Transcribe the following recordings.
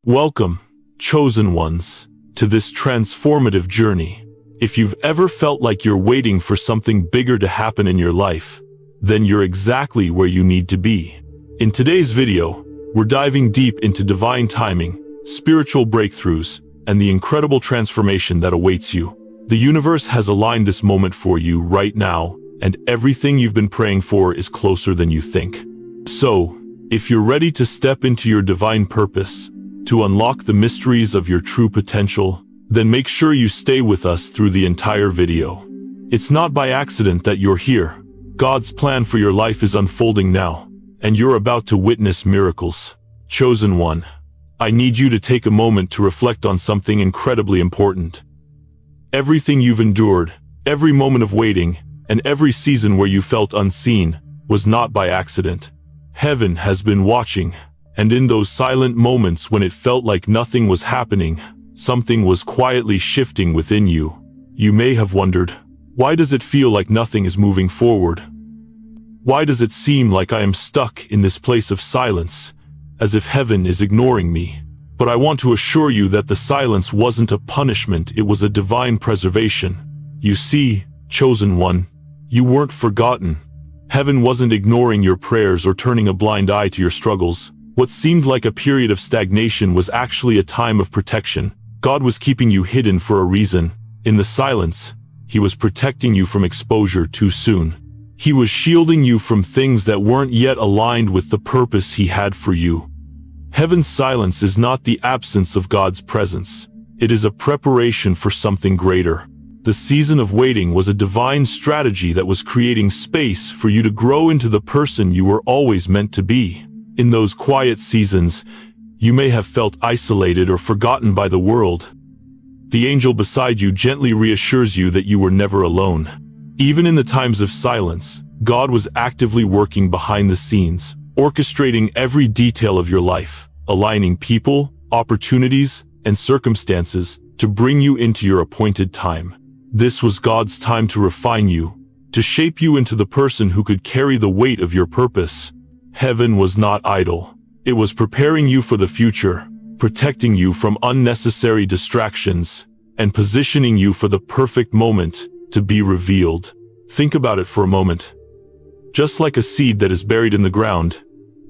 Welcome, chosen ones, to this transformative journey. If you've ever felt like you're waiting for something bigger to happen in your life, then you're exactly where you need to be. In today's video, we're diving deep into divine timing, spiritual breakthroughs, and the incredible transformation that awaits you. The universe has aligned this moment for you right now, and everything you've been praying for is closer than you think. So, if you're ready to step into your divine purpose, to unlock the mysteries of your true potential, then make sure you stay with us through the entire video. It's not by accident that you're here. God's plan for your life is unfolding now, and you're about to witness miracles. Chosen one, I need you to take a moment to reflect on something incredibly important. Everything you've endured, every moment of waiting, and every season where you felt unseen, was not by accident. Heaven has been watching, and in those silent moments when it felt like nothing was happening, something was quietly shifting within you. You may have wondered, why does it feel like nothing is moving forward? Why does it seem like I am stuck in this place of silence, as if heaven is ignoring me? But I want to assure you that the silence wasn't a punishment, it was a divine preservation. You see, chosen one, you weren't forgotten. Heaven wasn't ignoring your prayers or turning a blind eye to your struggles. What seemed like a period of stagnation was actually a time of protection. God was keeping you hidden for a reason. In the silence, He was protecting you from exposure too soon. He was shielding you from things that weren't yet aligned with the purpose He had for you. Heaven's silence is not the absence of God's presence. It is a preparation for something greater. The season of waiting was a divine strategy that was creating space for you to grow into the person you were always meant to be. In those quiet seasons, you may have felt isolated or forgotten by the world. The angel beside you gently reassures you that you were never alone. Even in the times of silence, God was actively working behind the scenes, orchestrating every detail of your life, aligning people, opportunities, and circumstances to bring you into your appointed time. This was God's time to refine you, to shape you into the person who could carry the weight of your purpose. Heaven was not idle. It was preparing you for the future, protecting you from unnecessary distractions, and positioning you for the perfect moment to be revealed. Think about it for a moment. Just like a seed that is buried in the ground,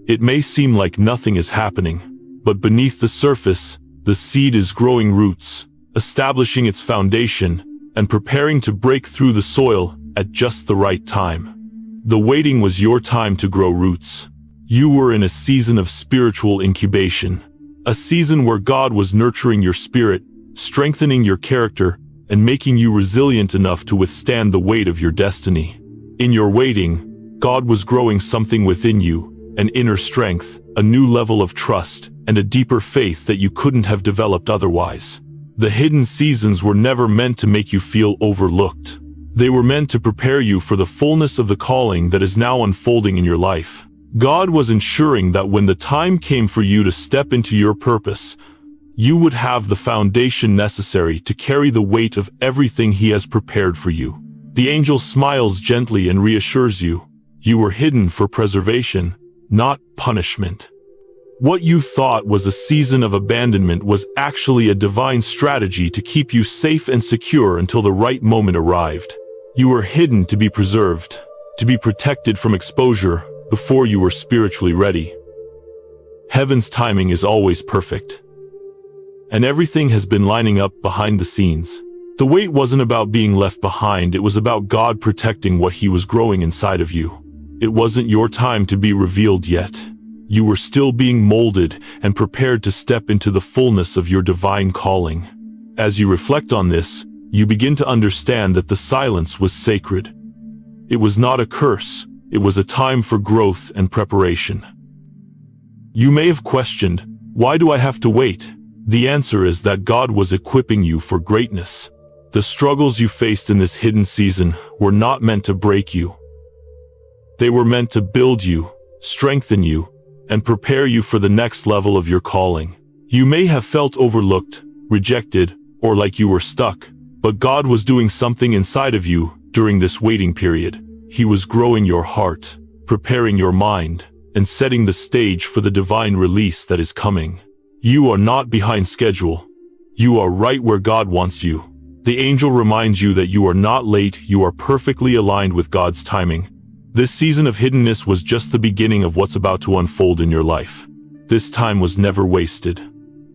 it may seem like nothing is happening, but beneath the surface, the seed is growing roots, establishing its foundation, and preparing to break through the soil at just the right time. The waiting was your time to grow roots. You were in a season of spiritual incubation, a season where God was nurturing your spirit, strengthening your character, and making you resilient enough to withstand the weight of your destiny. In your waiting, God was growing something within you, an inner strength, a new level of trust, and a deeper faith that you couldn't have developed otherwise. The hidden seasons were never meant to make you feel overlooked. They were meant to prepare you for the fullness of the calling that is now unfolding in your life. God was ensuring that when the time came for you to step into your purpose, you would have the foundation necessary to carry the weight of everything He has prepared for you. The angel smiles gently and reassures you. You were hidden for preservation, not punishment. What you thought was a season of abandonment was actually a divine strategy to keep you safe and secure until the right moment arrived. You were hidden to be preserved, to be protected from exposure before you were spiritually ready. Heaven's timing is always perfect, and everything has been lining up behind the scenes. The wait wasn't about being left behind, it was about God protecting what He was growing inside of you. It wasn't your time to be revealed yet. You were still being molded and prepared to step into the fullness of your divine calling. As you reflect on this, you begin to understand that the silence was sacred. It was not a curse, it was a time for growth and preparation. You may have questioned, why do I have to wait? The answer is that God was equipping you for greatness. The struggles you faced in this hidden season were not meant to break you. They were meant to build you, strengthen you, and prepare you for the next level of your calling. You may have felt overlooked, rejected, or like you were stuck, but God was doing something inside of you during this waiting period. He was growing your heart, preparing your mind, and setting the stage for the divine release that is coming. You are not behind schedule. You are right where God wants you. The angel reminds you that you are not late, you are perfectly aligned with God's timing. This season of hiddenness was just the beginning of what's about to unfold in your life. This time was never wasted.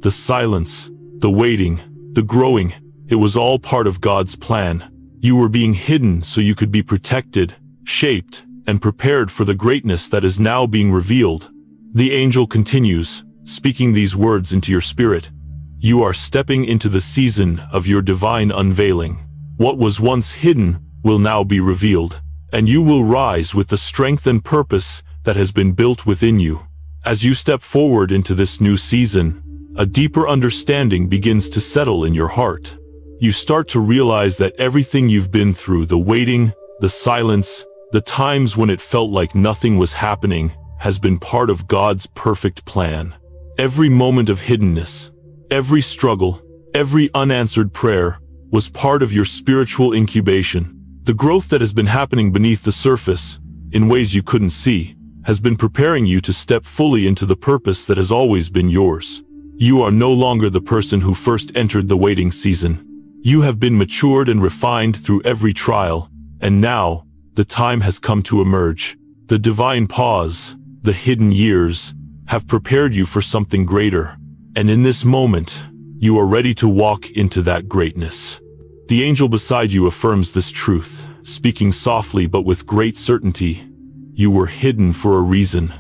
The silence, the waiting, the growing, it was all part of God's plan. You were being hidden so you could be protected, shaped, and prepared for the greatness that is now being revealed. The angel continues, speaking these words into your spirit. You are stepping into the season of your divine unveiling. What was once hidden will now be revealed, and you will rise with the strength and purpose that has been built within you. As you step forward into this new season, a deeper understanding begins to settle in your heart. You start to realize that everything you've been through, the waiting, the silence, the times when it felt like nothing was happening, has been part of God's perfect plan. Every moment of hiddenness, every struggle, every unanswered prayer was part of your spiritual incubation. The growth that has been happening beneath the surface, in ways you couldn't see, has been preparing you to step fully into the purpose that has always been yours. You are no longer the person who first entered the waiting season. You have been matured and refined through every trial, and now, the time has come to emerge. The divine pause, the hidden years, have prepared you for something greater. And in this moment, you are ready to walk into that greatness. The angel beside you affirms this truth, speaking softly but with great certainty. You were hidden for a reason.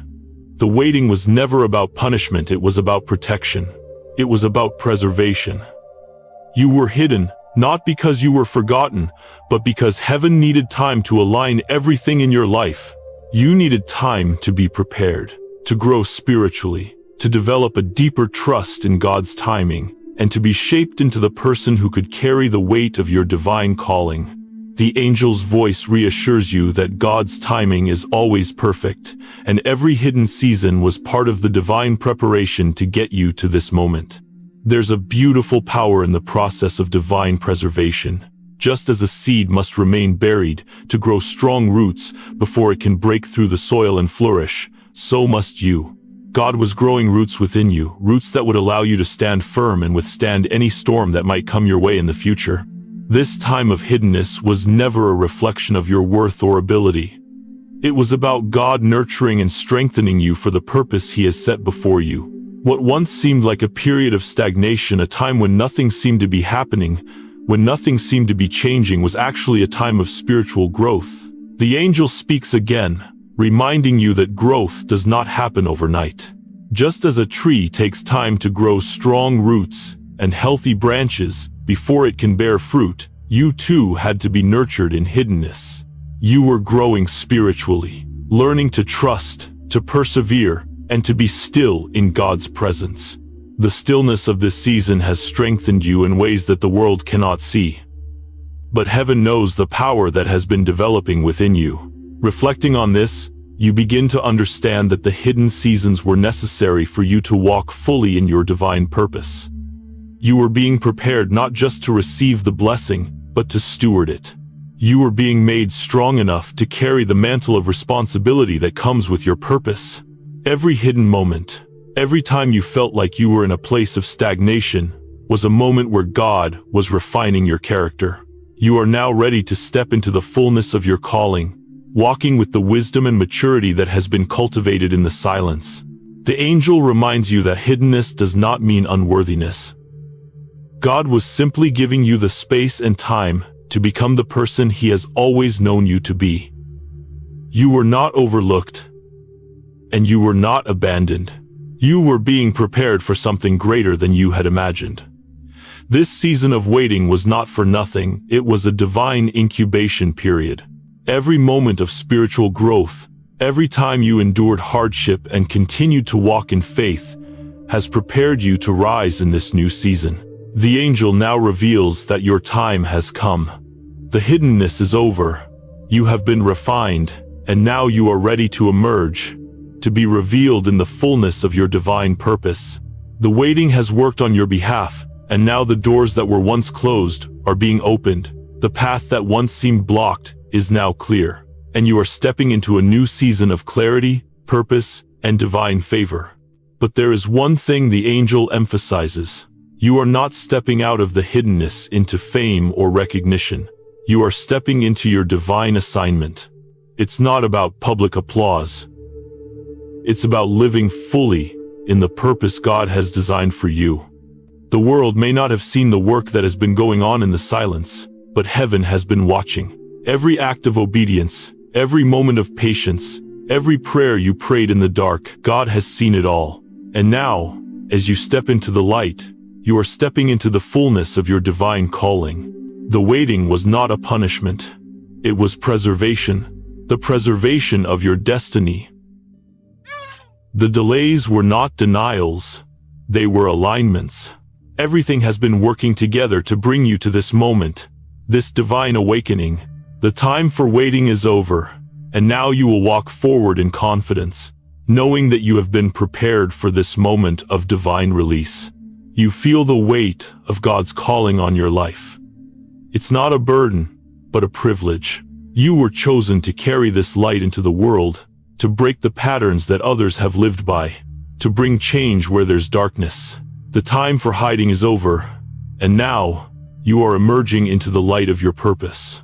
The waiting was never about punishment, it was about protection. It was about preservation. You were hidden, not because you were forgotten, but because heaven needed time to align everything in your life. You needed time to be prepared, to grow spiritually, to develop a deeper trust in God's timing, and to be shaped into the person who could carry the weight of your divine calling. The angel's voice reassures you that God's timing is always perfect, and every hidden season was part of the divine preparation to get you to this moment. There's a beautiful power in the process of divine preservation. Just as a seed must remain buried to grow strong roots before it can break through the soil and flourish, so must you. God was growing roots within you, roots that would allow you to stand firm and withstand any storm that might come your way in the future. This time of hiddenness was never a reflection of your worth or ability. It was about God nurturing and strengthening you for the purpose He has set before you. What once seemed like a period of stagnation, a time when nothing seemed to be happening, when nothing seemed to be changing, was actually a time of spiritual growth. The angel speaks again, reminding you that growth does not happen overnight. Just as a tree takes time to grow strong roots and healthy branches before it can bear fruit, you too had to be nurtured in hiddenness. You were growing spiritually, learning to trust, to persevere, and to be still in God's presence. The stillness of this season has strengthened you in ways that the world cannot see. But heaven knows the power that has been developing within you. Reflecting on this, you begin to understand that the hidden seasons were necessary for you to walk fully in your divine purpose. You were being prepared not just to receive the blessing, but to steward it. You were being made strong enough to carry the mantle of responsibility that comes with your purpose. Every hidden moment, every time you felt like you were in a place of stagnation, was a moment where God was refining your character. You are now ready to step into the fullness of your calling, walking with the wisdom and maturity that has been cultivated in the silence. The angel reminds you that hiddenness does not mean unworthiness. God was simply giving you the space and time to become the person He has always known you to be. You were not overlooked, and you were not abandoned. You were being prepared for something greater than you had imagined. This season of waiting was not for nothing, it was a divine incubation period. Every moment of spiritual growth, every time you endured hardship and continued to walk in faith, has prepared you to rise in this new season. The angel now reveals that your time has come. The hiddenness is over. You have been refined, and now you are ready to emerge, to be revealed in the fullness of your divine purpose. The waiting has worked on your behalf, and now the doors that were once closed are being opened. The path that once seemed blocked is now clear, and you are stepping into a new season of clarity, purpose, and divine favor. But there is one thing the angel emphasizes. You are not stepping out of the hiddenness into fame or recognition. You are stepping into your divine assignment. It's not about public applause. It's about living fully in the purpose God has designed for you. The world may not have seen the work that has been going on in the silence, but heaven has been watching. Every act of obedience, every moment of patience, every prayer you prayed in the dark, God has seen it all. And now, as you step into the light, you are stepping into the fullness of your divine calling. The waiting was not a punishment. It was preservation, the preservation of your destiny. The delays were not denials, they were alignments. Everything has been working together to bring you to this moment, this divine awakening. The time for waiting is over, and now you will walk forward in confidence, knowing that you have been prepared for this moment of divine release. You feel the weight of God's calling on your life. It's not a burden, but a privilege. You were chosen to carry this light into the world, to break the patterns that others have lived by, to bring change where there's darkness. The time for hiding is over, and now you are emerging into the light of your purpose.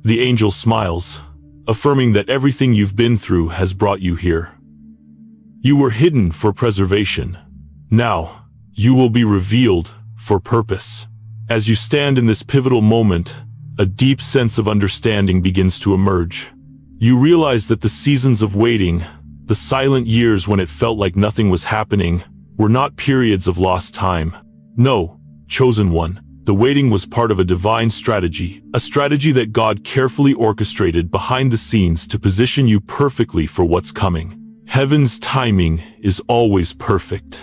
The angel smiles, affirming that everything you've been through has brought you here. You were hidden for preservation. Now, you will be revealed for purpose. As you stand in this pivotal moment, a deep sense of understanding begins to emerge. You realize that the seasons of waiting, the silent years when it felt like nothing was happening, were not periods of lost time. No, chosen one, the waiting was part of a divine strategy, a strategy that God carefully orchestrated behind the scenes to position you perfectly for what's coming. Heaven's timing is always perfect,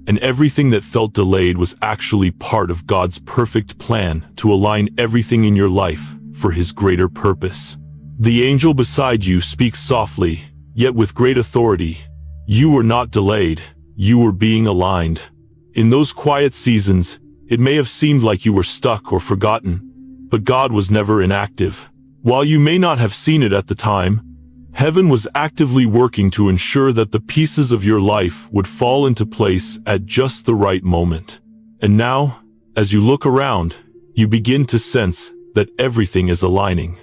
and everything that felt delayed was actually part of God's perfect plan to align everything in your life for His greater purpose. The angel beside you speaks softly, yet with great authority. You were not delayed, you were being aligned. In those quiet seasons, it may have seemed like you were stuck or forgotten, but God was never inactive. While you may not have seen it at the time, heaven was actively working to ensure that the pieces of your life would fall into place at just the right moment. And now, as you look around, you begin to sense that everything is aligning.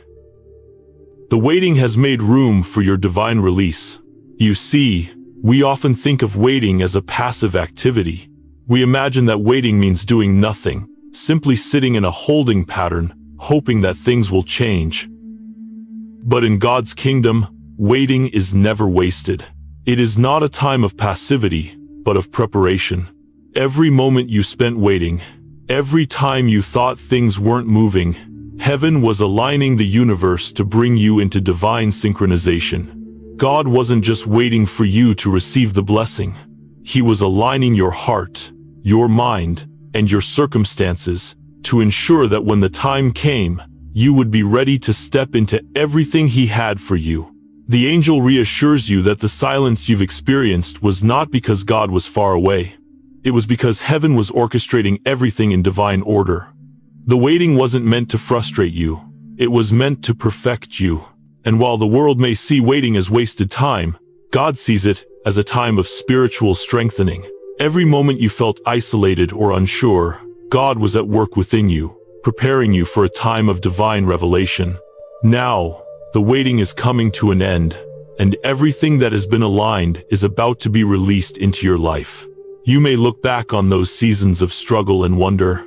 The waiting has made room for your divine release. You see, we often think of waiting as a passive activity. We imagine that waiting means doing nothing, simply sitting in a holding pattern, hoping that things will change. But in God's kingdom, waiting is never wasted. It is not a time of passivity, but of preparation. Every moment you spent waiting, every time you thought things weren't moving, heaven was aligning the universe to bring you into divine synchronization. God wasn't just waiting for you to receive the blessing. He was aligning your heart, your mind, and your circumstances to ensure that when the time came, you would be ready to step into everything He had for you. The angel reassures you that the silence you've experienced was not because God was far away. It was because heaven was orchestrating everything in divine order. The waiting wasn't meant to frustrate you. It was meant to perfect you. And while the world may see waiting as wasted time, God sees it as a time of spiritual strengthening. Every moment you felt isolated or unsure, God was at work within you, preparing you for a time of divine revelation. Now, the waiting is coming to an end, and everything that has been aligned is about to be released into your life. You may look back on those seasons of struggle and wonder,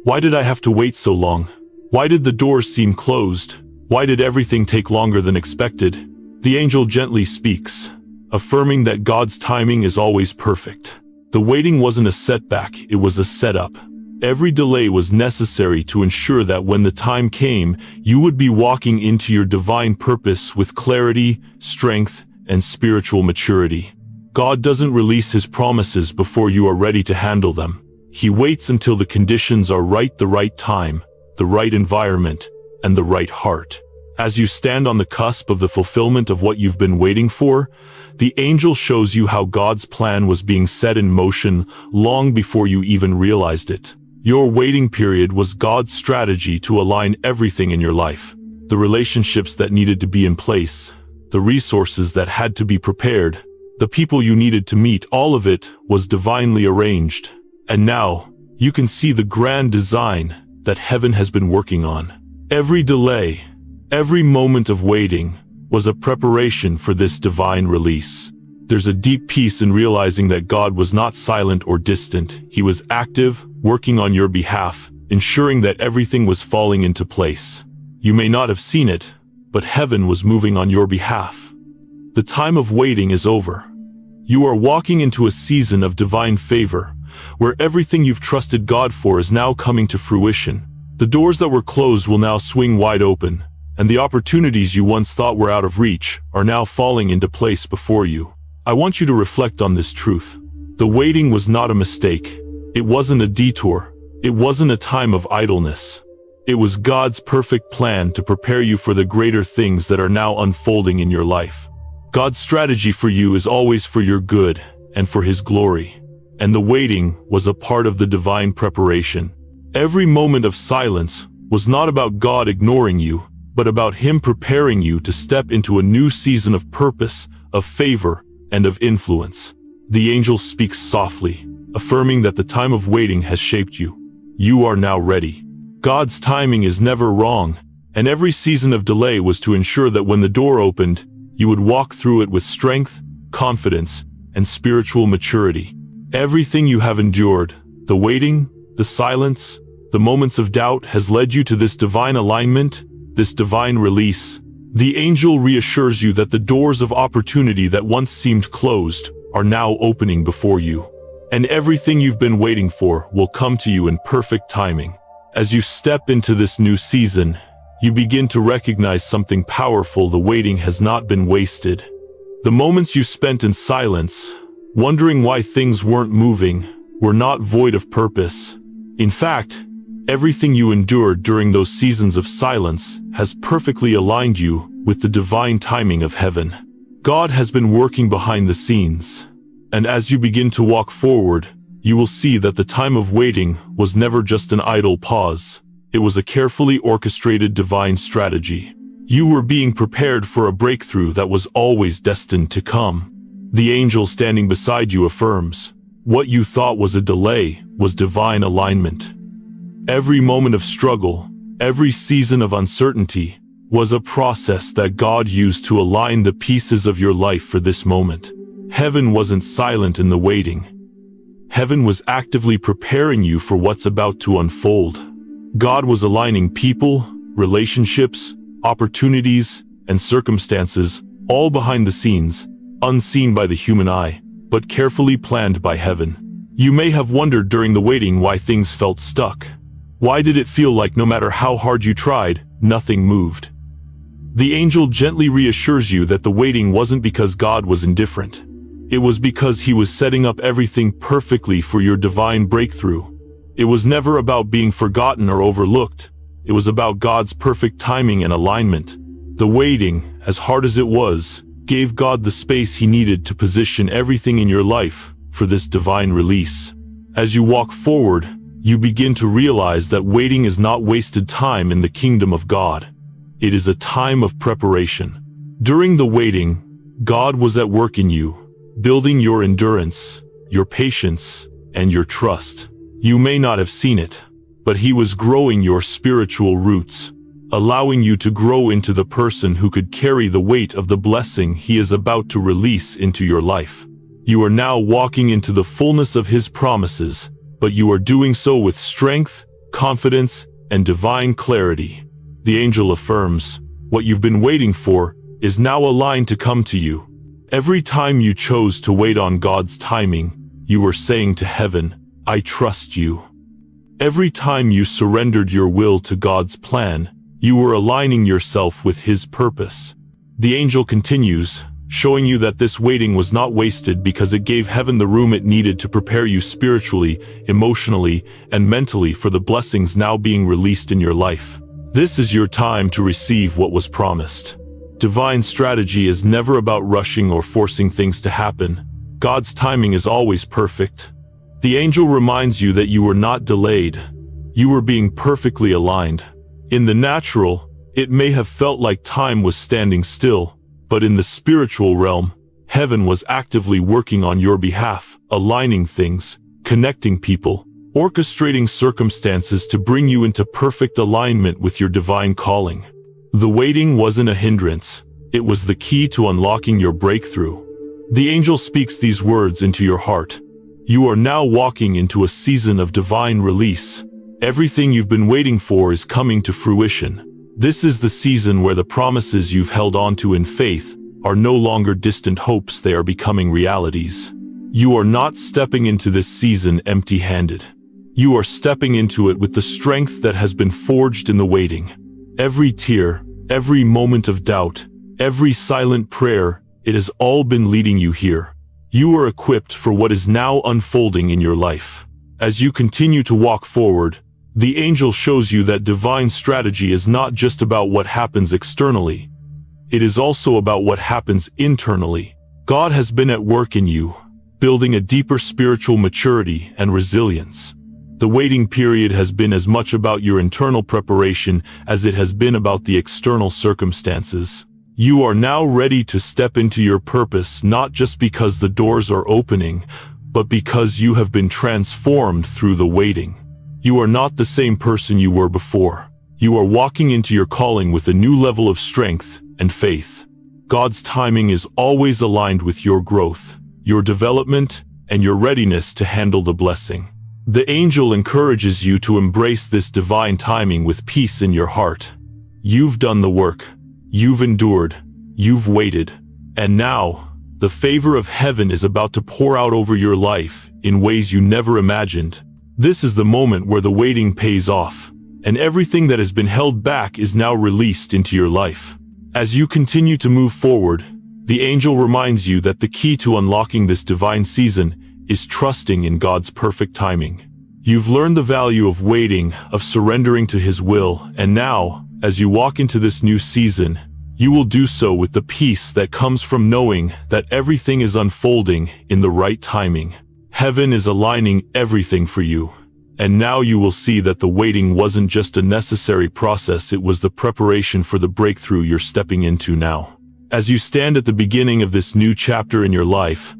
why did I have to wait so long? Why did the doors seem closed? Why did everything take longer than expected? The angel gently speaks, affirming that God's timing is always perfect. The waiting wasn't a setback, it was a setup. Every delay was necessary to ensure that when the time came, you would be walking into your divine purpose with clarity, strength, and spiritual maturity. God doesn't release His promises before you are ready to handle them. He waits until the conditions are right, the right time, the right environment, and the right heart. As you stand on the cusp of the fulfillment of what you've been waiting for, the angel shows you how God's plan was being set in motion long before you even realized it. Your waiting period was God's strategy to align everything in your life. The relationships that needed to be in place, the resources that had to be prepared, the people you needed to meet, all of it was divinely arranged. And now, you can see the grand design that heaven has been working on. Every delay, every moment of waiting, was a preparation for this divine release. There's a deep peace in realizing that God was not silent or distant. He was active, working on your behalf, ensuring that everything was falling into place. You may not have seen it, but heaven was moving on your behalf. The time of waiting is over. You are walking into a season of divine favor, where everything you've trusted God for is now coming to fruition. The doors that were closed will now swing wide open, and the opportunities you once thought were out of reach are now falling into place before you. I want you to reflect on this truth. The waiting was not a mistake. It wasn't a detour. It wasn't a time of idleness. It was God's perfect plan to prepare you for the greater things that are now unfolding in your life. God's strategy for you is always for your good and for His glory. And the waiting was a part of the divine preparation. Every moment of silence was not about God ignoring you, but about Him preparing you to step into a new season of purpose, of favor, and of influence. The angel speaks softly, affirming that the time of waiting has shaped you. You are now ready. God's timing is never wrong, and every season of delay was to ensure that when the door opened, you would walk through it with strength, confidence, and spiritual maturity. Everything you have endured, the waiting, the silence, the moments of doubt, has led you to this divine alignment, this divine release. The angel reassures you that the doors of opportunity that once seemed closed are now opening before you. And everything you've been waiting for will come to you in perfect timing. As you step into this new season, you begin to recognize something powerful. The waiting has not been wasted. The moments you spent in silence, wondering why things weren't moving, were not void of purpose. In fact, everything you endured during those seasons of silence has perfectly aligned you with the divine timing of heaven. God has been working behind the scenes, and as you begin to walk forward, you will see that the time of waiting was never just an idle pause. It was a carefully orchestrated divine strategy. You were being prepared for a breakthrough that was always destined to come. The angel standing beside you affirms, what you thought was a delay was divine alignment. Every moment of struggle, every season of uncertainty, was a process that God used to align the pieces of your life for this moment. Heaven wasn't silent in the waiting. Heaven was actively preparing you for what's about to unfold. God was aligning people, relationships, opportunities, and circumstances, all behind the scenes, unseen by the human eye, but carefully planned by heaven. You may have wondered during the waiting why things felt stuck. Why did it feel like no matter how hard you tried, nothing moved? The angel gently reassures you that the waiting wasn't because God was indifferent. It was because He was setting up everything perfectly for your divine breakthrough. It was never about being forgotten or overlooked. It was about God's perfect timing and alignment. The waiting, as hard as it was, gave God the space He needed to position everything in your life for this divine release. As you walk forward, you begin to realize that waiting is not wasted time in the kingdom of God. It is a time of preparation. During the waiting, God was at work in you, building your endurance, your patience, and your trust. You may not have seen it, but He was growing your spiritual roots, allowing you to grow into the person who could carry the weight of the blessing He is about to release into your life. You are now walking into the fullness of His promises, but you are doing so with strength, confidence, and divine clarity. The angel affirms, what you've been waiting for is now aligned to come to you. Every time you chose to wait on God's timing, you were saying to heaven, I trust you. Every time you surrendered your will to God's plan, you were aligning yourself with His purpose. The angel continues, showing you that this waiting was not wasted because it gave heaven the room it needed to prepare you spiritually, emotionally, and mentally for the blessings now being released in your life. This is your time to receive what was promised. Divine strategy is never about rushing or forcing things to happen. God's timing is always perfect. The angel reminds you that you were not delayed. You were being perfectly aligned. In the natural, it may have felt like time was standing still, but in the spiritual realm, Heaven was actively working on your behalf, aligning things, connecting people, orchestrating circumstances to bring you into perfect alignment with your divine calling. The waiting wasn't a hindrance, it was the key to unlocking your breakthrough. The angel speaks these words into your heart. You are now walking into a season of divine release. Everything you've been waiting for is coming to fruition. This is the season where the promises you've held onto in faith are no longer distant hopes, they are becoming realities. You are not stepping into this season empty-handed. You are stepping into it with the strength that has been forged in the waiting. Every tear, every moment of doubt, every silent prayer, it has all been leading you here. You are equipped for what is now unfolding in your life. As you continue to walk forward, the angel shows you that divine strategy is not just about what happens externally. It is also about what happens internally. God has been at work in you, building a deeper spiritual maturity and resilience. The waiting period has been as much about your internal preparation as it has been about the external circumstances. You are now ready to step into your purpose, not just because the doors are opening, but because you have been transformed through the waiting. You are not the same person you were before. You are walking into your calling with a new level of strength and faith. God's timing is always aligned with your growth, your development, and your readiness to handle the blessing. The angel encourages you to embrace this divine timing with peace in your heart. You've done the work. You've endured, you've waited, and now, the favor of heaven is about to pour out over your life in ways you never imagined. This is the moment where the waiting pays off, and everything that has been held back is now released into your life. As you continue to move forward, the angel reminds you that the key to unlocking this divine season is trusting in God's perfect timing. You've learned the value of waiting, of surrendering to His will, and now, as you walk into this new season, you will do so with the peace that comes from knowing that everything is unfolding in the right timing. Heaven is aligning everything for you, and now you will see that the waiting wasn't just a necessary process, it was the preparation for the breakthrough you're stepping into now. As you stand at the beginning of this new chapter in your life,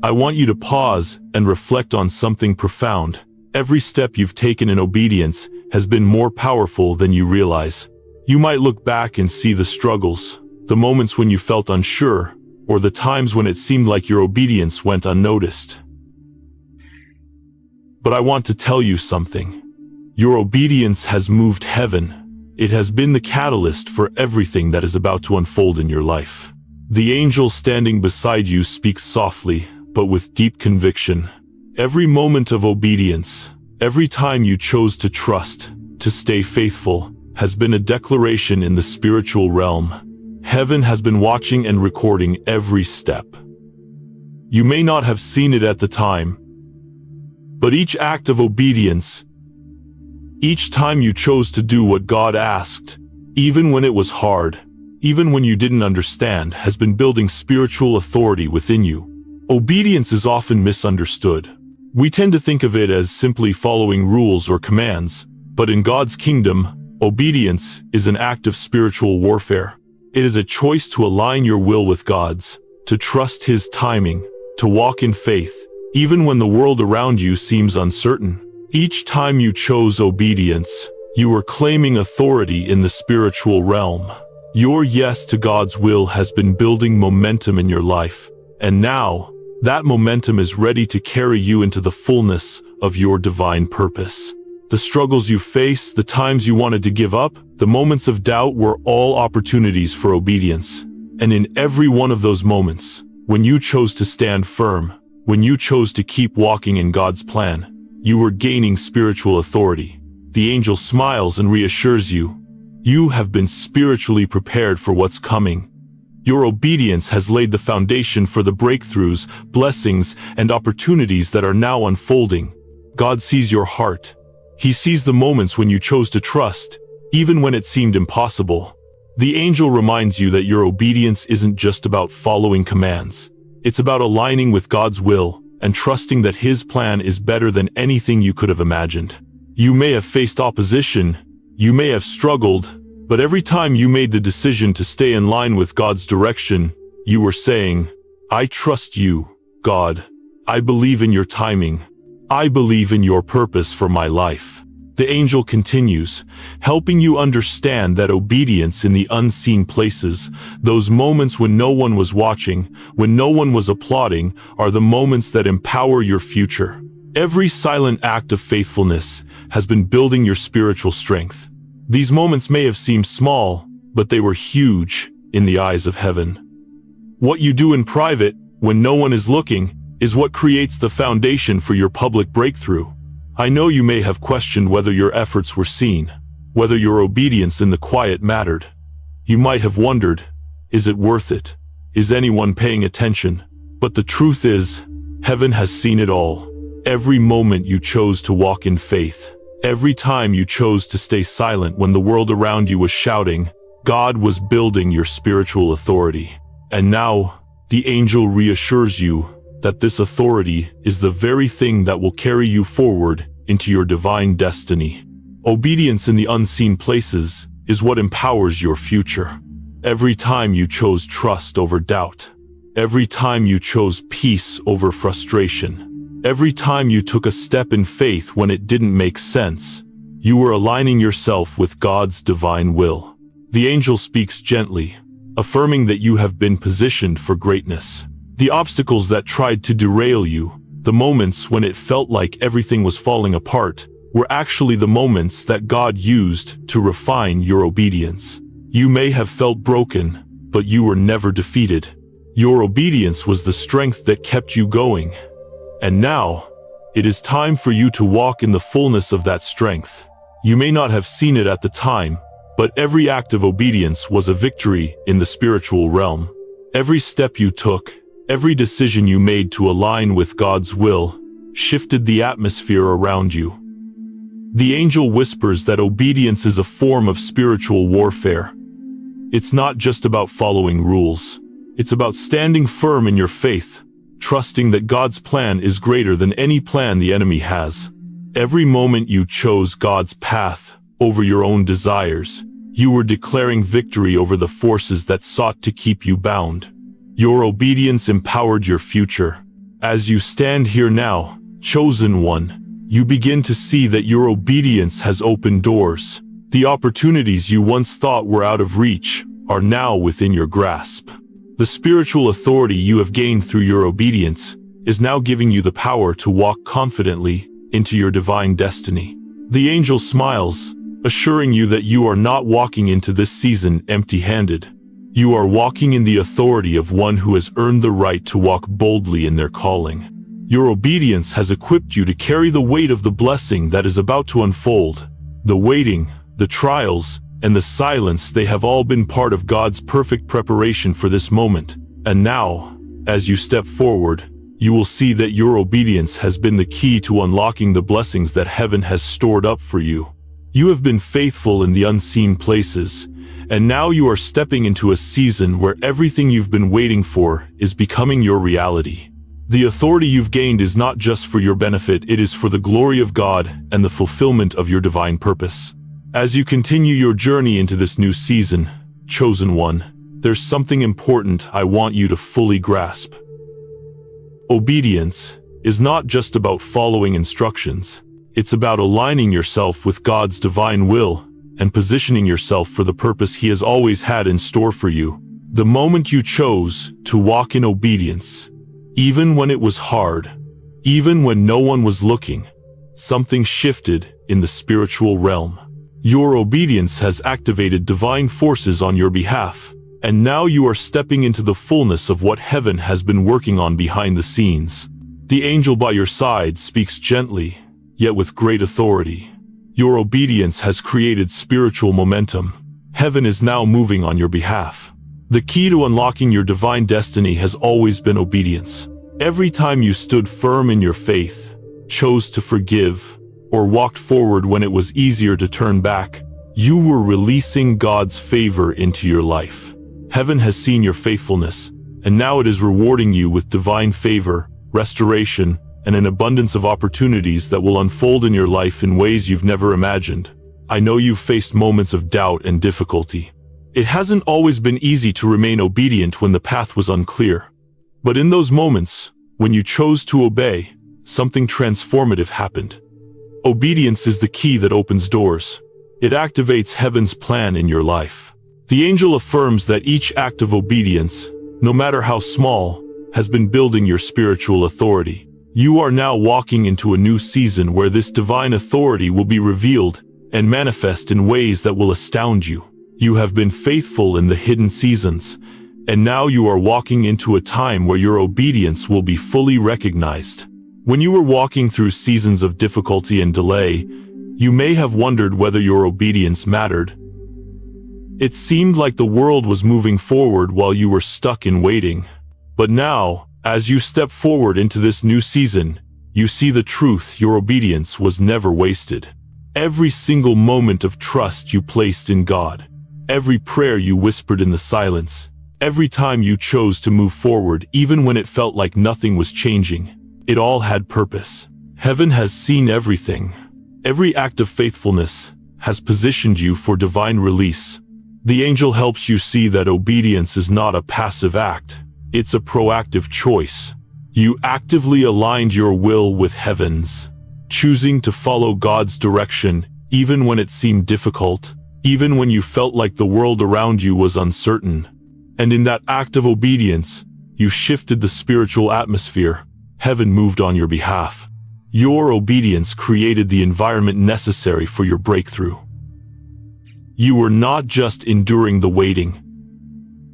I want you to pause and reflect on something profound. Every step you've taken in obedience has been more powerful than you realize. You might look back and see the struggles, the moments when you felt unsure, or the times when it seemed like your obedience went unnoticed. But I want to tell you something. Your obedience has moved heaven. It has been the catalyst for everything that is about to unfold in your life. The angel standing beside you speaks softly, but with deep conviction. Every moment of obedience, every time you chose to trust, to stay faithful, has been a declaration in the spiritual realm. Heaven has been watching and recording every step. You may not have seen it at the time, but each act of obedience, each time you chose to do what God asked, even when it was hard, even when you didn't understand, has been building spiritual authority within you. Obedience is often misunderstood. We tend to think of it as simply following rules or commands, but in God's kingdom, obedience is an act of spiritual warfare. It is a choice to align your will with God's, to trust His timing, to walk in faith, even when the world around you seems uncertain. Each time you chose obedience, you were claiming authority in the spiritual realm. Your yes to God's will has been building momentum in your life, and now, that momentum is ready to carry you into the fullness of your divine purpose. The struggles you face, the times you wanted to give up, the moments of doubt were all opportunities for obedience. And in every one of those moments, when you chose to stand firm, when you chose to keep walking in God's plan, you were gaining spiritual authority. The angel smiles and reassures you. You have been spiritually prepared for what's coming. Your obedience has laid the foundation for the breakthroughs, blessings, and opportunities that are now unfolding. God sees your heart. He sees the moments when you chose to trust, even when it seemed impossible. The angel reminds you that your obedience isn't just about following commands. It's about aligning with God's will and trusting that His plan is better than anything you could have imagined. You may have faced opposition, you may have struggled, but every time you made the decision to stay in line with God's direction, you were saying, I trust you, God. I believe in your timing. I believe in your purpose for my life. The angel continues, helping you understand that obedience in the unseen places, those moments when no one was watching, when no one was applauding, are the moments that empower your future. Every silent act of faithfulness has been building your spiritual strength. These moments may have seemed small, but they were huge in the eyes of heaven. What you do in private, when no one is looking, is what creates the foundation for your public breakthrough. I know you may have questioned whether your efforts were seen, whether your obedience in the quiet mattered. You might have wondered, is it worth it? Is anyone paying attention? But the truth is, heaven has seen it all. Every moment you chose to walk in faith, every time you chose to stay silent when the world around you was shouting, God was building your spiritual authority. And now, the angel reassures you that this authority is the very thing that will carry you forward into your divine destiny. Obedience in the unseen places is what empowers your future. Every time you chose trust over doubt, every time you chose peace over frustration, every time you took a step in faith when it didn't make sense, you were aligning yourself with God's divine will. The angel speaks gently, affirming that you have been positioned for greatness. The obstacles that tried to derail you, the moments when it felt like everything was falling apart, were actually the moments that God used to refine your obedience. You may have felt broken, but you were never defeated. Your obedience was the strength that kept you going. And now, it is time for you to walk in the fullness of that strength. You may not have seen it at the time, but every act of obedience was a victory in the spiritual realm. Every step you took, every decision you made to align with God's will, shifted the atmosphere around you. The angel whispers that obedience is a form of spiritual warfare. It's not just about following rules. It's about standing firm in your faith, trusting that God's plan is greater than any plan the enemy has. Every moment you chose God's path over your own desires, you were declaring victory over the forces that sought to keep you bound. Your obedience empowered your future. As you stand here now, chosen one, you begin to see that your obedience has opened doors. The opportunities you once thought were out of reach are now within your grasp. The spiritual authority you have gained through your obedience is now giving you the power to walk confidently into your divine destiny. The angel smiles, assuring you that you are not walking into this season empty-handed. You are walking in the authority of one who has earned the right to walk boldly in their calling. Your obedience has equipped you to carry the weight of the blessing that is about to unfold. The waiting, the trials, and the silence, they have all been part of God's perfect preparation for this moment. And now, as you step forward, you will see that your obedience has been the key to unlocking the blessings that heaven has stored up for you. You have been faithful in the unseen places, and now you are stepping into a season where everything you've been waiting for is becoming your reality. The authority you've gained is not just for your benefit, it is for the glory of God and the fulfillment of your divine purpose. As you continue your journey into this new season, chosen one, there's something important I want you to fully grasp. Obedience is not just about following instructions. It's about aligning yourself with God's divine will and positioning yourself for the purpose He has always had in store for you. The moment you chose to walk in obedience, even when it was hard, even when no one was looking, something shifted in the spiritual realm. Your obedience has activated divine forces on your behalf, and now you are stepping into the fullness of what heaven has been working on behind the scenes. The angel by your side speaks gently, yet with great authority. Your obedience has created spiritual momentum. Heaven is now moving on your behalf. The key to unlocking your divine destiny has always been obedience. Every time you stood firm in your faith, chose to forgive, or walked forward when it was easier to turn back, you were releasing God's favor into your life. Heaven has seen your faithfulness, and now it is rewarding you with divine favor, restoration, and an abundance of opportunities that will unfold in your life in ways you've never imagined. I know you've faced moments of doubt and difficulty. It hasn't always been easy to remain obedient when the path was unclear. But in those moments, when you chose to obey, something transformative happened. Obedience is the key that opens doors. It activates heaven's plan in your life. The angel affirms that each act of obedience, no matter how small, has been building your spiritual authority. You are now walking into a new season where this divine authority will be revealed and manifest in ways that will astound you. You have been faithful in the hidden seasons, and now you are walking into a time where your obedience will be fully recognized. When you were walking through seasons of difficulty and delay, you may have wondered whether your obedience mattered. It seemed like the world was moving forward while you were stuck in waiting. But now, as you step forward into this new season, you see the truth: your obedience was never wasted. Every single moment of trust you placed in God, every prayer you whispered in the silence, every time you chose to move forward even when it felt like nothing was changing, it all had purpose. Heaven has seen everything. Every act of faithfulness has positioned you for divine release. The angel helps you see that obedience is not a passive act. It's a proactive choice. You actively aligned your will with heaven's, choosing to follow God's direction even when it seemed difficult, even when you felt like the world around you was uncertain. And in that act of obedience, you shifted the spiritual atmosphere. Heaven moved on your behalf. Your obedience created the environment necessary for your breakthrough. You were not just enduring the waiting.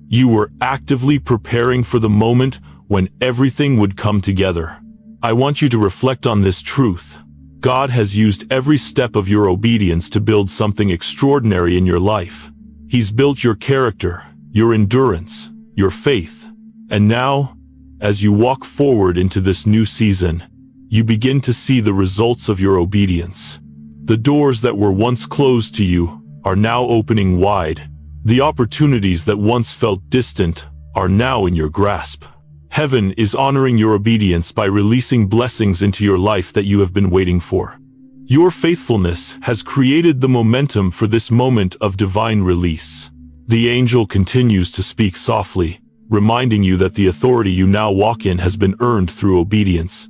You were actively preparing for the moment when everything would come together. I want you to reflect on this truth. God has used every step of your obedience to build something extraordinary in your life. He's built your character, your endurance, your faith. And now, as you walk forward into this new season, you begin to see the results of your obedience. The doors that were once closed to you are now opening wide. The opportunities that once felt distant are now in your grasp. Heaven is honoring your obedience by releasing blessings into your life that you have been waiting for. Your faithfulness has created the momentum for this moment of divine release. The angel continues to speak softly, reminding you that the authority you now walk in has been earned through obedience.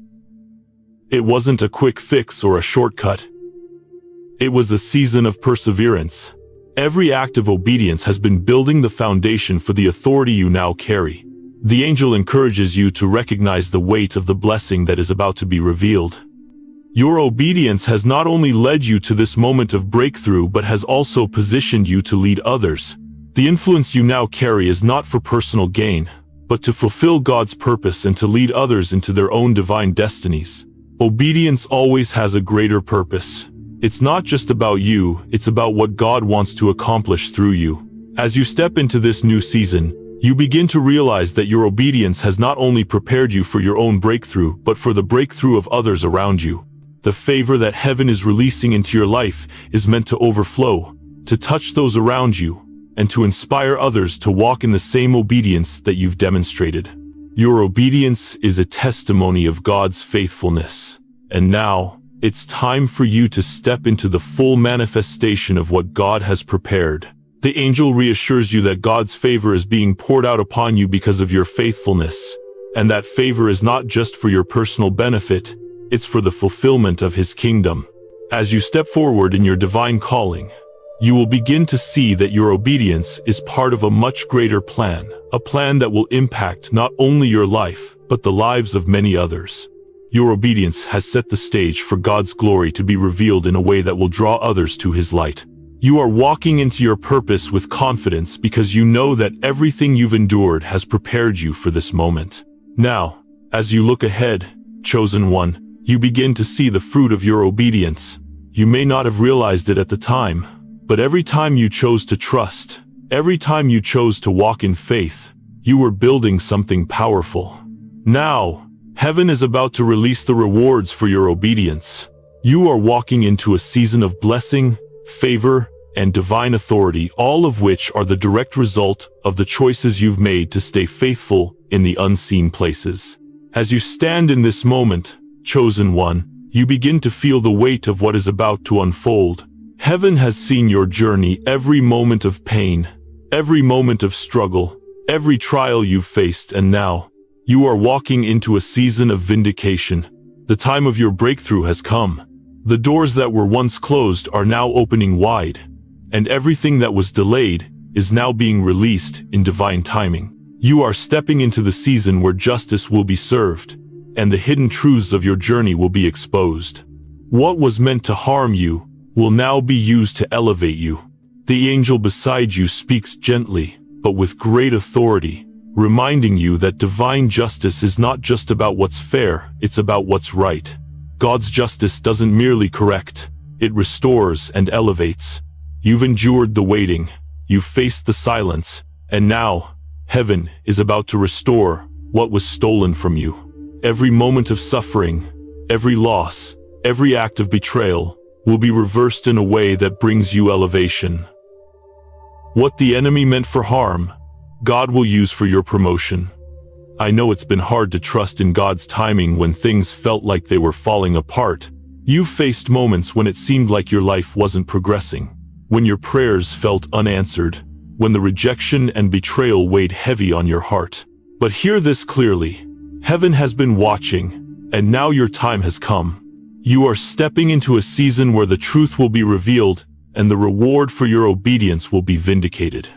It wasn't a quick fix or a shortcut. It was a season of perseverance. Every act of obedience has been building the foundation for the authority you now carry. The angel encourages you to recognize the weight of the blessing that is about to be revealed. Your obedience has not only led you to this moment of breakthrough but has also positioned you to lead others. The influence you now carry is not for personal gain, but to fulfill God's purpose and to lead others into their own divine destinies. Obedience always has a greater purpose. It's not just about you, it's about what God wants to accomplish through you. As you step into this new season, you begin to realize that your obedience has not only prepared you for your own breakthrough, but for the breakthrough of others around you. The favor that heaven is releasing into your life is meant to overflow, to touch those around you, and to inspire others to walk in the same obedience that you've demonstrated. Your obedience is a testimony of God's faithfulness. And now, it's time for you to step into the full manifestation of what God has prepared. The angel reassures you that God's favor is being poured out upon you because of your faithfulness, and that favor is not just for your personal benefit, it's for the fulfillment of His kingdom. As you step forward in your divine calling, you will begin to see that your obedience is part of a much greater plan, a plan that will impact not only your life, but the lives of many others. Your obedience has set the stage for God's glory to be revealed in a way that will draw others to His light. You are walking into your purpose with confidence because you know that everything you've endured has prepared you for this moment. Now, as you look ahead, chosen one, you begin to see the fruit of your obedience. You may not have realized it at the time, but every time you chose to trust, every time you chose to walk in faith, you were building something powerful. Now, heaven is about to release the rewards for your obedience. You are walking into a season of blessing, favor, and divine authority, all of which are the direct result of the choices you've made to stay faithful in the unseen places. As you stand in this moment, chosen one, you begin to feel the weight of what is about to unfold. Heaven has seen your journey, every moment of pain, every moment of struggle, every trial you've faced, and now, You are walking into a season of vindication. The time of your breakthrough has come. The doors that were once closed are now opening wide, and everything that was delayed is now being released in divine timing. You are stepping into the season where justice will be served, and the hidden truths of your journey will be exposed. What was meant to harm you will now be used to elevate you. The angel beside you speaks gently, but with great authority, reminding you that divine justice is not just about what's fair, it's about what's right. God's justice doesn't merely correct, it restores and elevates. You've endured the waiting, you've faced the silence, and now, heaven is about to restore what was stolen from you. Every moment of suffering, every loss, every act of betrayal will be reversed in a way that brings you elevation. What the enemy meant for harm, God will use for your promotion. I know it's been hard to trust in God's timing when things felt like they were falling apart. You've faced moments when it seemed like your life wasn't progressing, when your prayers felt unanswered, when the rejection and betrayal weighed heavy on your heart. But hear this clearly. Heaven has been watching, and now your time has come. You are stepping into a season where the truth will be revealed, and the reward for your obedience will be vindicated.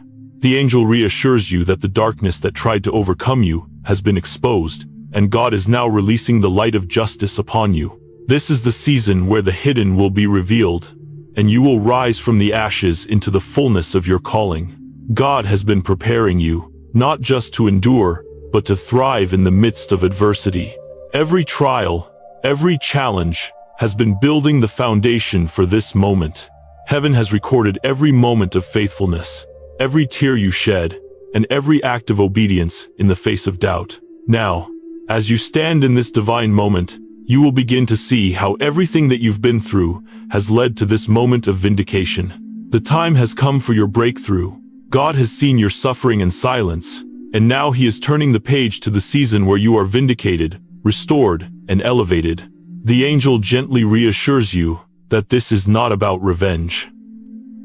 The angel reassures you that the darkness that tried to overcome you has been exposed, and God is now releasing the light of justice upon you. This is the season where the hidden will be revealed, and you will rise from the ashes into the fullness of your calling. God has been preparing you, not just to endure, but to thrive in the midst of adversity. Every trial, every challenge, has been building the foundation for this moment. Heaven has recorded every moment of faithfulness, every tear you shed, and every act of obedience in the face of doubt. Now, as you stand in this divine moment, you will begin to see how everything that you've been through has led to this moment of vindication. The time has come for your breakthrough. God has seen your suffering and silence, and now He is turning the page to the season where you are vindicated, restored, and elevated. The angel gently reassures you that this is not about revenge.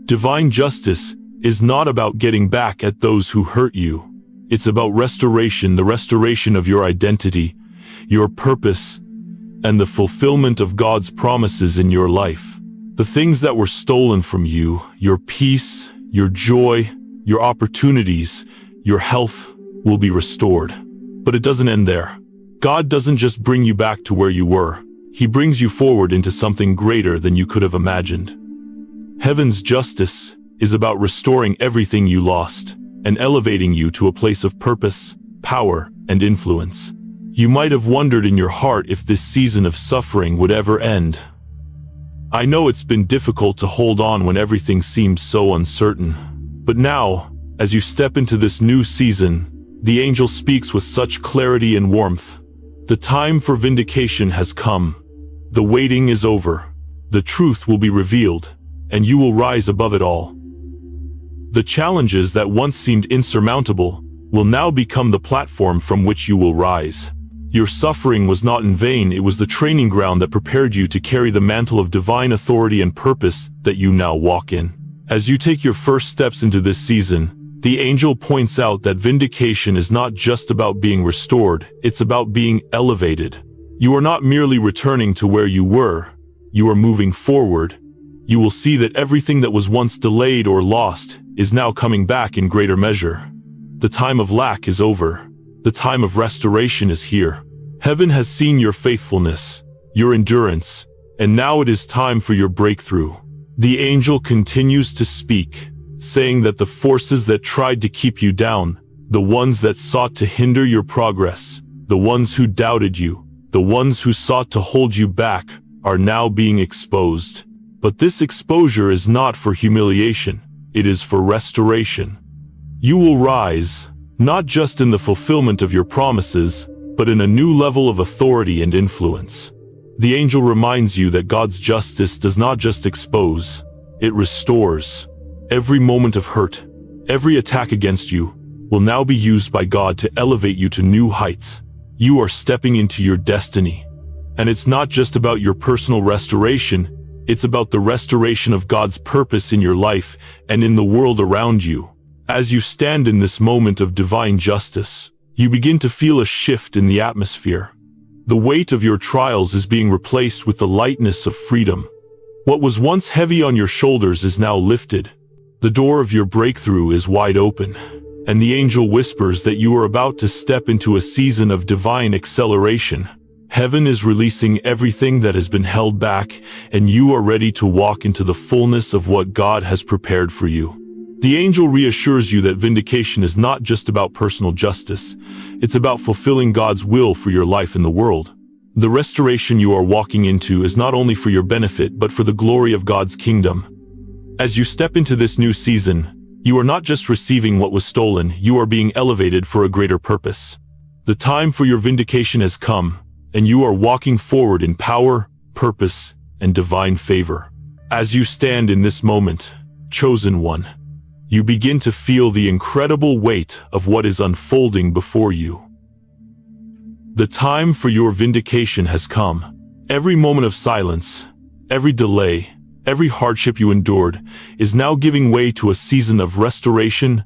Divine justice is not about getting back at those who hurt you. It's about restoration, the restoration of your identity, your purpose, and the fulfillment of God's promises in your life. The things that were stolen from you, your peace, your joy, your opportunities, your health, will be restored. But it doesn't end there. God doesn't just bring you back to where you were. He brings you forward into something greater than you could have imagined. Heaven's justice is about restoring everything you lost and elevating you to a place of purpose, power, and influence. You might have wondered in your heart if this season of suffering would ever end. I know it's been difficult to hold on when everything seems so uncertain. But now, as you step into this new season, the angel speaks with such clarity and warmth. The time for vindication has come. The waiting is over. The truth will be revealed, and you will rise above it all. The challenges that once seemed insurmountable will now become the platform from which you will rise. Your suffering was not in vain, it was the training ground that prepared you to carry the mantle of divine authority and purpose that you now walk in. As you take your first steps into this season, the angel points out that vindication is not just about being restored, it's about being elevated. You are not merely returning to where you were, you are moving forward. You will see that everything that was once delayed or lost is now coming back in greater measure. The time of lack is over. The time of restoration is here. Heaven has seen your faithfulness, your endurance, and now it is time for your breakthrough. The angel continues to speak, saying that the forces that tried to keep you down, the ones that sought to hinder your progress, the ones who doubted you, the ones who sought to hold you back, are now being exposed. But this exposure is not for humiliation, it is for restoration. You will rise, not just in the fulfillment of your promises, but in a new level of authority and influence. The angel reminds you that God's justice does not just expose, it restores. Every moment of hurt, every attack against you, will now be used by God to elevate you to new heights. You are stepping into your destiny. And it's not just about your personal restoration, it's about the restoration of God's purpose in your life and in the world around you. As you stand in this moment of divine justice, You begin to feel a shift in the atmosphere. The weight of your trials is being replaced with the lightness of freedom. What was once heavy on your shoulders is now lifted. The door of your breakthrough is wide open, and the angel whispers that you are about to step into a season of divine acceleration. Heaven is releasing everything that has been held back, and you are ready to walk into the fullness of what God has prepared for you. The angel reassures you that vindication is not just about personal justice. It's about fulfilling God's will for your life in the world. The restoration you are walking into is not only for your benefit but for the glory of God's kingdom. As you step into this new season, you are not just receiving what was stolen, you are being elevated for a greater purpose. The time for your vindication has come, and you are walking forward in power, purpose, and divine favor. As you stand in this moment, chosen one, you begin to feel the incredible weight of what is unfolding before you. The time for your vindication has come. Every moment of silence, every delay, every hardship you endured is now giving way to a season of restoration,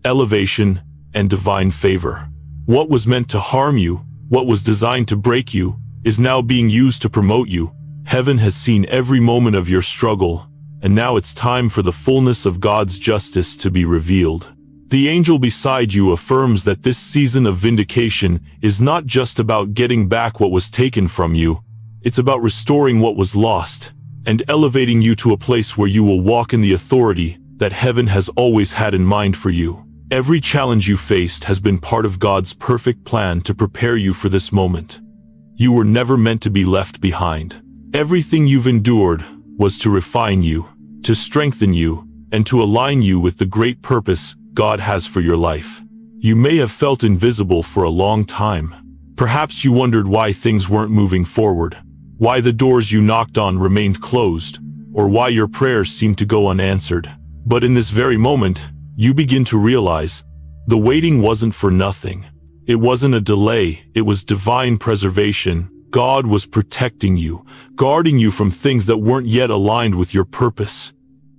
elevation, and divine favor. What was meant to harm you, what was designed to break you, is now being used to promote you. Heaven has seen every moment of your struggle, and now it's time for the fullness of God's justice to be revealed. The angel beside you affirms that this season of vindication is not just about getting back what was taken from you, it's about restoring what was lost, and elevating you to a place where you will walk in the authority that heaven has always had in mind for you. Every challenge you faced has been part of God's perfect plan to prepare you for this moment. You were never meant to be left behind. Everything you've endured was to refine you, to strengthen you, and to align you with the great purpose God has for your life. You may have felt invisible for a long time. Perhaps you wondered why things weren't moving forward, why the doors you knocked on remained closed, or why your prayers seemed to go unanswered. But in this very moment, you begin to realize the waiting wasn't for nothing. It wasn't a delay, it was divine preservation. God was protecting you, guarding you from things that weren't yet aligned with your purpose.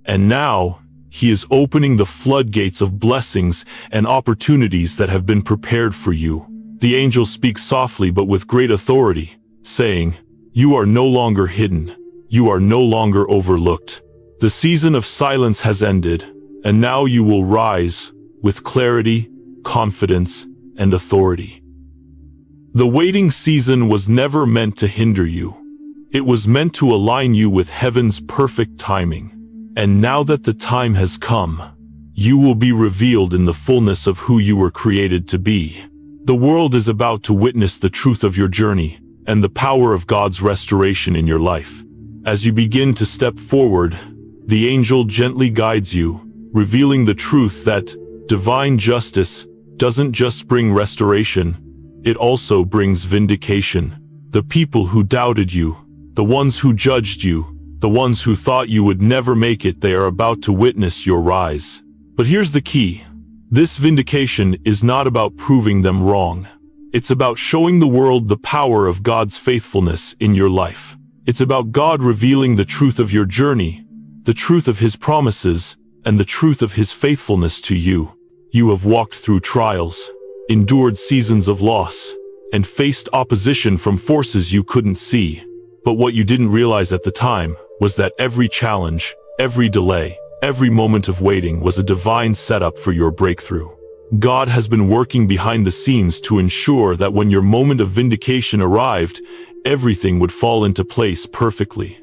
And now, He is opening the floodgates of blessings and opportunities that have been prepared for you. The angel speaks softly but with great authority, saying, "You are no longer hidden. You are no longer overlooked. The season of silence has ended, and now you will rise with clarity, confidence, and authority." The waiting season was never meant to hinder you. It was meant to align you with heaven's perfect timing. And now that the time has come, you will be revealed in the fullness of who you were created to be. The world is about to witness the truth of your journey and the power of God's restoration in your life. As you begin to step forward, the angel gently guides you, revealing the truth that divine justice doesn't just bring restoration, it also brings vindication. The people who doubted you, the ones who judged you, the ones who thought you would never make it, they are about to witness your rise. But here's the key. This vindication is not about proving them wrong. It's about showing the world the power of God's faithfulness in your life. It's about God revealing the truth of your journey, the truth of His promises, and the truth of His faithfulness to you. You have walked through trials, endured seasons of loss, and faced opposition from forces you couldn't see. But what you didn't realize at the time was that every challenge, every delay, every moment of waiting was a divine setup for your breakthrough. God has been working behind the scenes to ensure that when your moment of vindication arrived, everything would fall into place perfectly.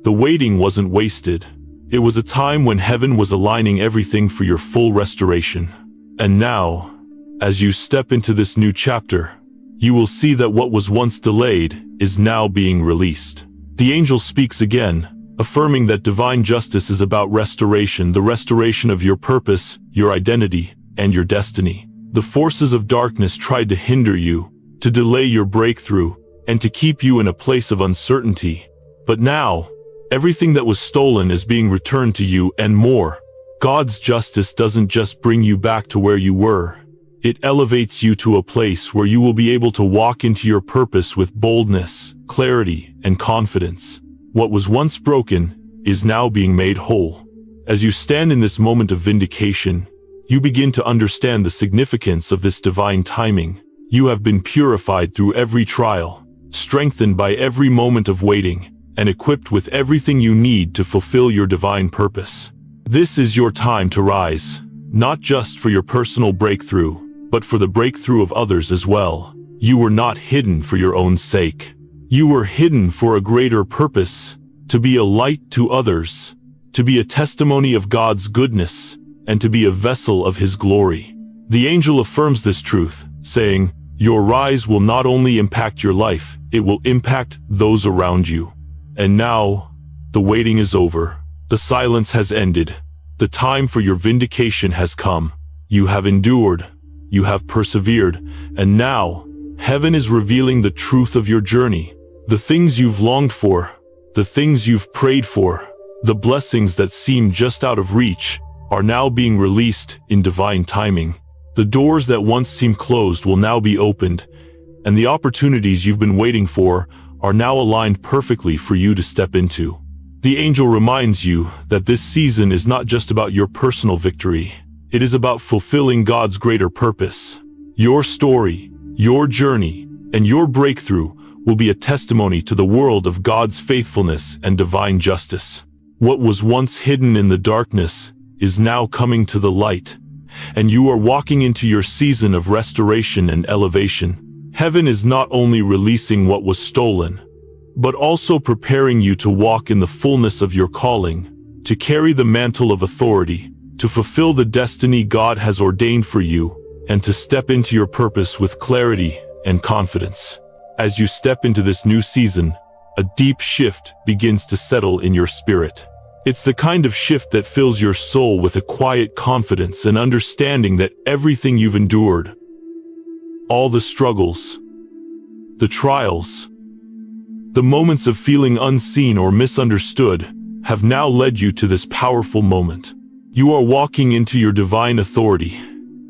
The waiting wasn't wasted. It was a time when heaven was aligning everything for your full restoration. And now, as you step into this new chapter, you will see that what was once delayed is now being released. The angel speaks again, affirming that divine justice is about restoration, the restoration of your purpose, your identity, and your destiny. The forces of darkness tried to hinder you, to delay your breakthrough, and to keep you in a place of uncertainty. But now, everything that was stolen is being returned to you and more. God's justice doesn't just bring you back to where you were. It elevates you to a place where you will be able to walk into your purpose with boldness, clarity, and confidence. What was once broken is now being made whole. As you stand in this moment of vindication, you begin to understand the significance of this divine timing. You have been purified through every trial, strengthened by every moment of waiting, and equipped with everything you need to fulfill your divine purpose. This is your time to rise, not just for your personal breakthrough, but for the breakthrough of others as well. You were not hidden for your own sake. You were hidden for a greater purpose, to be a light to others, to be a testimony of God's goodness, and to be a vessel of His glory. The angel affirms this truth, saying, "Your rise will not only impact your life, it will impact those around you." And now, the waiting is over. The silence has ended. The time for your vindication has come. You have endured. You have persevered. And now, heaven is revealing the truth of your journey. The things you've longed for, the things you've prayed for, the blessings that seem just out of reach, are now being released in divine timing. The doors that once seemed closed will now be opened, and the opportunities you've been waiting for are now aligned perfectly for you to step into. The angel reminds you that this season is not just about your personal victory. It is about fulfilling God's greater purpose. Your story, your journey, and your breakthrough will be a testimony to the world of God's faithfulness and divine justice. What was once hidden in the darkness is now coming to the light, and you are walking into your season of restoration and elevation. Heaven is not only releasing what was stolen, but also preparing you to walk in the fullness of your calling, to carry the mantle of authority, to fulfill the destiny God has ordained for you, and to step into your purpose with clarity and confidence. As you step into this new season, a deep shift begins to settle in your spirit. It's the kind of shift that fills your soul with a quiet confidence and understanding that everything you've endured, all the struggles, the trials, the moments of feeling unseen or misunderstood, have now led you to this powerful moment. You are walking into your divine authority.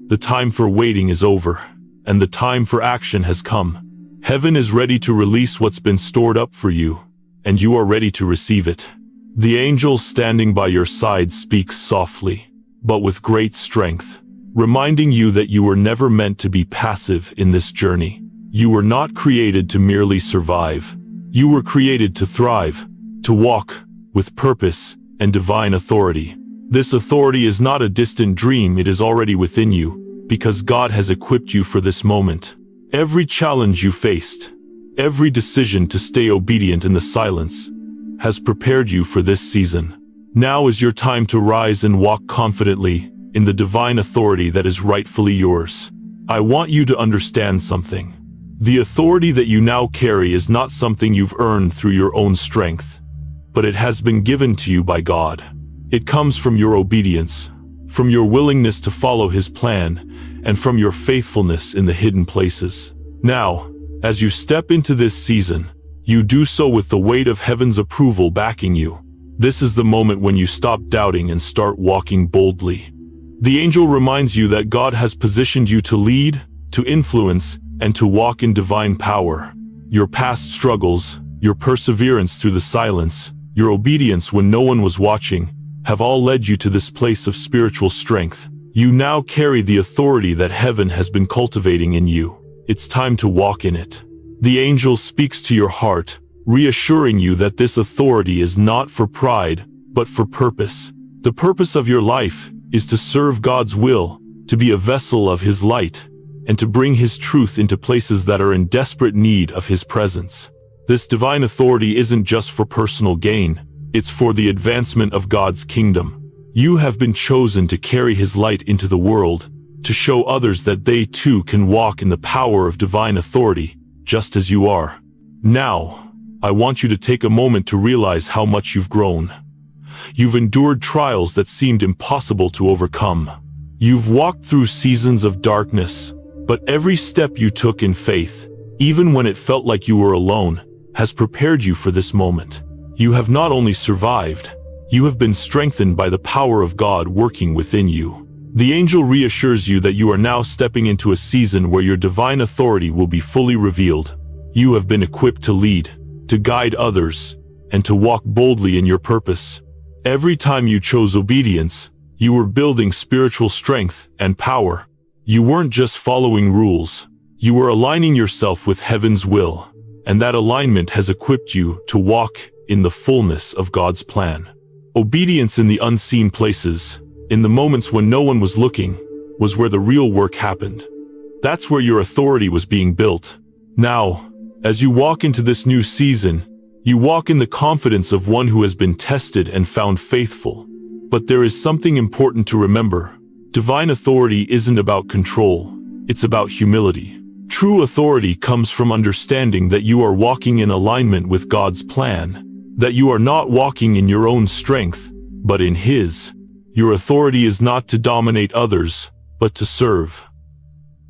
The time for waiting is over, and the time for action has come. Heaven is ready to release what's been stored up for you, and you are ready to receive it. The angel standing by your side speaks softly, but with great strength, reminding you that you were never meant to be passive in this journey. You were not created to merely survive. You were created to thrive, to walk with purpose and divine authority. This authority is not a distant dream, it is already within you, because God has equipped you for this moment. Every challenge you faced, every decision to stay obedient in the silence, has prepared you for this season. Now is your time to rise and walk confidently in the divine authority that is rightfully yours. I want you to understand something. The authority that you now carry is not something you've earned through your own strength, but it has been given to you by God. It comes from your obedience, from your willingness to follow His plan, and from your faithfulness in the hidden places. Now, as you step into this season, you do so with the weight of heaven's approval backing you. This is the moment when you stop doubting and start walking boldly. The angel reminds you that God has positioned you to lead, to influence, and to walk in divine power. Your past struggles, your perseverance through the silence, your obedience when no one was watching, have all led you to this place of spiritual strength. You now carry the authority that heaven has been cultivating in you. It's time to walk in it. The angel speaks to your heart, reassuring you that this authority is not for pride, but for purpose. The purpose of your life is to serve God's will, to be a vessel of His light, and to bring His truth into places that are in desperate need of His presence. This divine authority isn't just for personal gain, it's for the advancement of God's kingdom. You have been chosen to carry His light into the world, to show others that they too can walk in the power of divine authority, just as you are. Now, I want you to take a moment to realize how much you've grown. You've endured trials that seemed impossible to overcome. You've walked through seasons of darkness, but every step you took in faith, even when it felt like you were alone, has prepared you for this moment. You have not only survived, you have been strengthened by the power of God working within you. The angel reassures you that you are now stepping into a season where your divine authority will be fully revealed. You have been equipped to lead, to guide others, and to walk boldly in your purpose. Every time you chose obedience, You were building spiritual strength and power. You weren't just following rules. You were aligning yourself with heaven's will, and that alignment has equipped you to walk in the fullness of God's plan. Obedience in the unseen places, in the moments when no one was looking, was where the real work happened. That's where your authority was being built. Now, as you walk into this new season, you walk in the confidence of one who has been tested and found faithful. But there is something important to remember. Divine authority isn't about control, it's about humility. True authority comes from understanding that you are walking in alignment with God's plan, that you are not walking in your own strength, but in His. Your authority is not to dominate others, but to serve.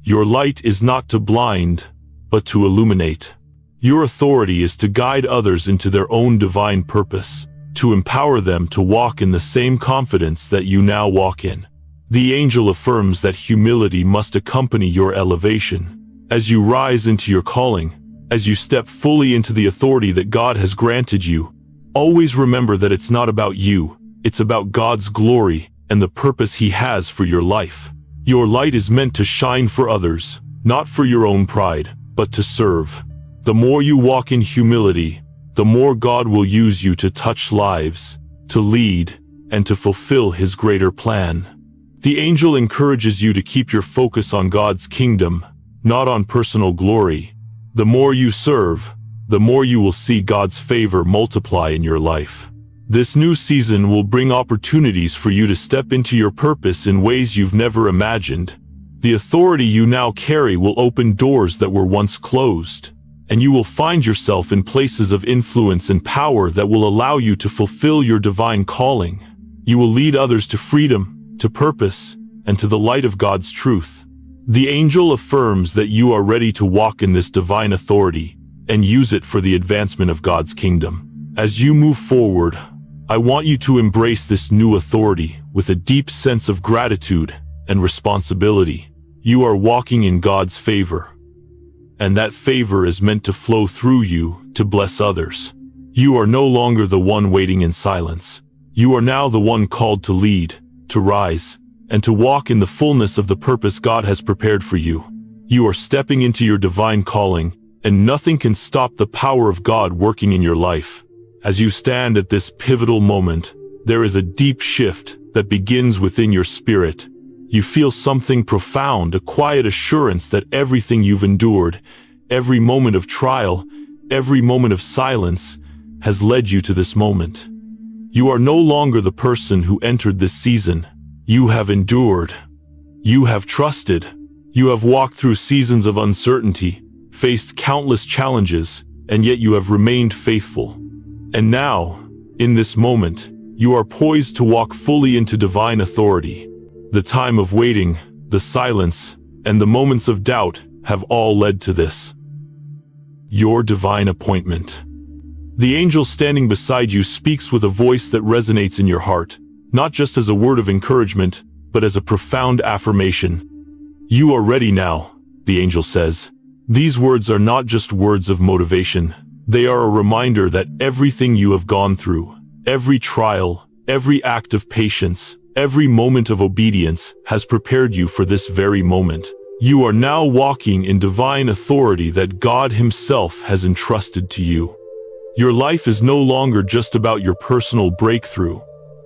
Your light is not to blind, but to illuminate. Your authority is to guide others into their own divine purpose, to empower them to walk in the same confidence that you now walk in. The angel affirms that humility must accompany your elevation. As you rise into your calling, as you step fully into the authority that God has granted you, always remember that it's not about you, it's about God's glory and the purpose He has for your life. Your light is meant to shine for others, not for your own pride, but to serve. The more you walk in humility, the more God will use you to touch lives, to lead, and to fulfill His greater plan. The angel encourages you to keep your focus on God's kingdom, not on personal glory. The more you serve, the more you will see God's favor multiply in your life. This new season will bring opportunities for you to step into your purpose in ways you've never imagined. The authority you now carry will open doors that were once closed, and you will find yourself in places of influence and power that will allow you to fulfill your divine calling. You will lead others to freedom, to purpose, and to the light of God's truth. The angel affirms that you are ready to walk in this divine authority and use it for the advancement of God's kingdom. As you move forward, I want you to embrace this new authority with a deep sense of gratitude and responsibility. You are walking in God's favor, and that favor is meant to flow through you to bless others. You are no longer the one waiting in silence. You are now the one called to lead, to rise, and to walk in the fullness of the purpose God has prepared for you. You are stepping into your divine calling, and nothing can stop the power of God working in your life. As you stand at this pivotal moment, there is a deep shift that begins within your spirit. You feel something profound, a quiet assurance that everything you've endured, every moment of trial, every moment of silence, has led you to this moment. You are no longer the person who entered this season. You have endured. You have trusted. You have walked through seasons of uncertainty, faced countless challenges, and yet you have remained faithful. And now, in this moment, you are poised to walk fully into divine authority. The time of waiting, the silence, and the moments of doubt have all led to this. Your divine appointment. The angel standing beside you speaks with a voice that resonates in your heart, not just as a word of encouragement, but as a profound affirmation. You are ready now, the angel says. These words are not just words of motivation. They are a reminder that everything you have gone through, every trial, every act of patience, every moment of obedience has prepared you for this very moment. You are now walking in divine authority that God Himself has entrusted to you. Your life is no longer just about your personal breakthrough.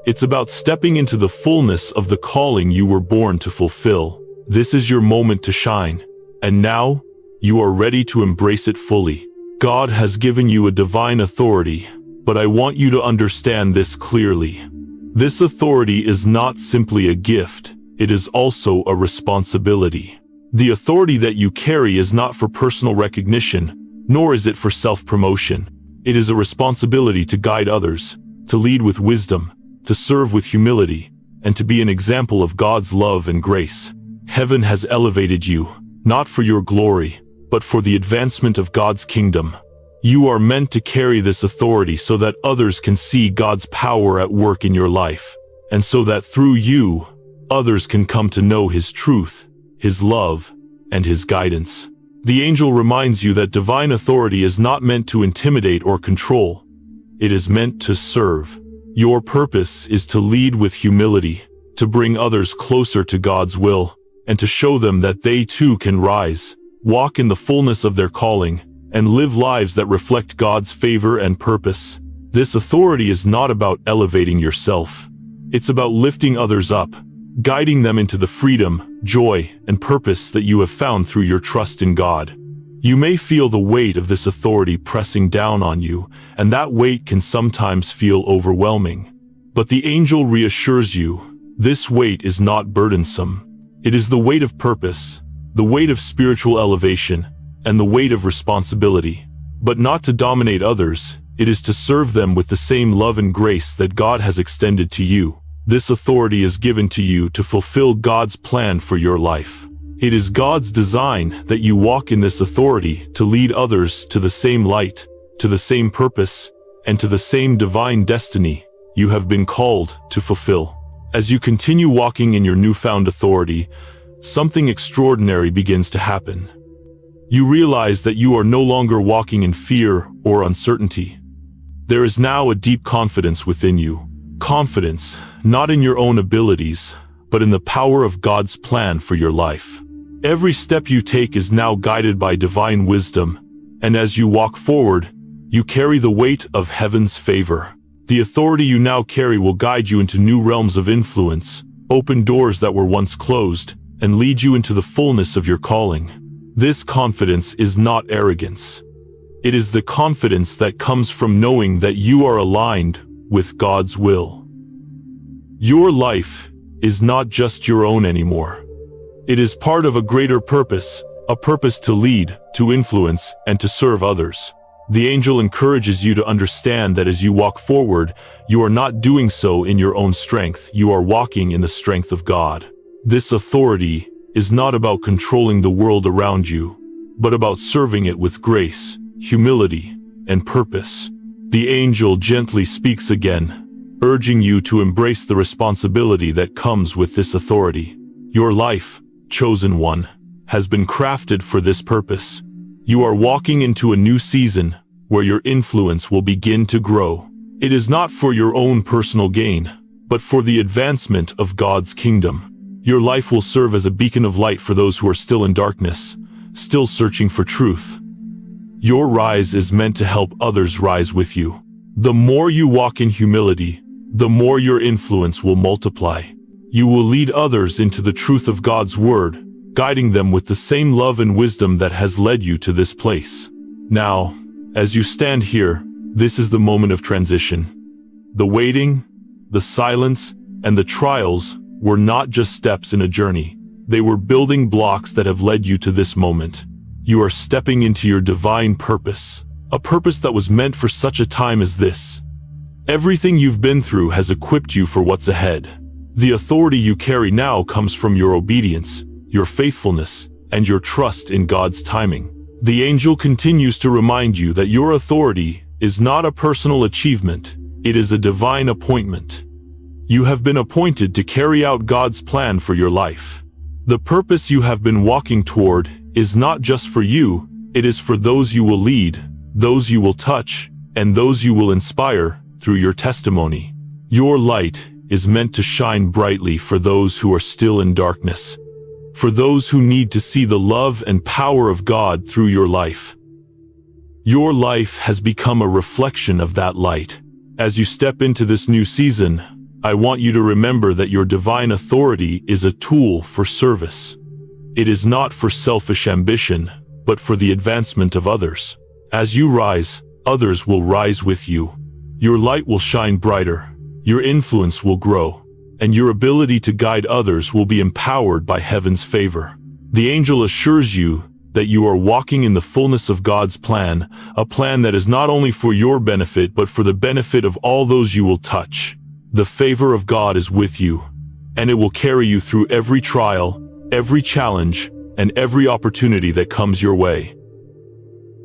It's about stepping into the fullness of the calling you were born to fulfill. This is your moment to shine, and now, you are ready to embrace it fully. God has given you a divine authority, but I want you to understand this clearly. This authority is not simply a gift, it is also a responsibility. The authority that you carry is not for personal recognition, nor is it for self-promotion. It is a responsibility to guide others, to lead with wisdom, to serve with humility, and to be an example of God's love and grace. Heaven has elevated you, not for your glory, but for the advancement of God's kingdom. You are meant to carry this authority so that others can see God's power at work in your life, and so that through you, others can come to know His truth, His love, and His guidance. The angel reminds you that divine authority is not meant to intimidate or control. It is meant to serve. Your purpose is to lead with humility, to bring others closer to God's will, and to show them that they too can rise, walk in the fullness of their calling, and live lives that reflect God's favor and purpose. This authority is not about elevating yourself. It's about lifting others up, guiding them into the freedom, joy, and purpose that you have found through your trust in God. You may feel the weight of this authority pressing down on you, and that weight can sometimes feel overwhelming. But the angel reassures you, this weight is not burdensome. It is the weight of purpose, the weight of spiritual elevation, and the weight of responsibility. But not to dominate others, it is to serve them with the same love and grace that God has extended to you. This authority is given to you to fulfill God's plan for your life. It is God's design that you walk in this authority to lead others to the same light, to the same purpose, and to the same divine destiny you have been called to fulfill. As you continue walking in your newfound authority, something extraordinary begins to happen. You realize that you are no longer walking in fear or uncertainty. There is now a deep confidence within you. Confidence, not in your own abilities, but in the power of God's plan for your life. Every step you take is now guided by divine wisdom, and as you walk forward, you carry the weight of heaven's favor. The authority you now carry will guide you into new realms of influence, open doors that were once closed, and lead you into the fullness of your calling. This confidence is not arrogance. It is the confidence that comes from knowing that you are aligned with God's will. Your life is not just your own anymore. It is part of a greater purpose, a purpose to lead, to influence, and to serve others. The angel encourages you to understand that as you walk forward, you are not doing so in your own strength, you are walking in the strength of God. This authority is not about controlling the world around you, but about serving it with grace, humility, and purpose. The angel gently speaks again, urging you to embrace the responsibility that comes with this authority. Your life, chosen one, has been crafted for this purpose. You are walking into a new season where your influence will begin to grow. It is not for your own personal gain, but for the advancement of God's kingdom. Your life will serve as a beacon of light for those who are still in darkness, still searching for truth. Your rise is meant to help others rise with you. The more you walk in humility, the more your influence will multiply. You will lead others into the truth of God's word, guiding them with the same love and wisdom that has led you to this place. Now, as you stand here, this is the moment of transition. The waiting, the silence, and the trials were not just steps in a journey. They were building blocks that have led you to this moment. You are stepping into your divine purpose, a purpose that was meant for such a time as this. Everything you've been through has equipped you for what's ahead. The authority you carry now comes from your obedience, your faithfulness, and your trust in God's timing. The angel continues to remind you that your authority is not a personal achievement, it is a divine appointment. You have been appointed to carry out God's plan for your life. The purpose you have been walking toward is not just for you, it is for those you will lead, those you will touch, and those you will inspire through your testimony. Your light is meant to shine brightly for those who are still in darkness, for those who need to see the love and power of God through your life. Your life has become a reflection of that light. As you step into this new season, I want you to remember that your divine authority is a tool for service. It is not for selfish ambition, but for the advancement of others. As you rise, others will rise with you. Your light will shine brighter, your influence will grow, and your ability to guide others will be empowered by heaven's favor. The angel assures you that you are walking in the fullness of God's plan, a plan that is not only for your benefit but for the benefit of all those you will touch. The favor of God is with you, and it will carry you through every trial, every challenge, and every opportunity that comes your way.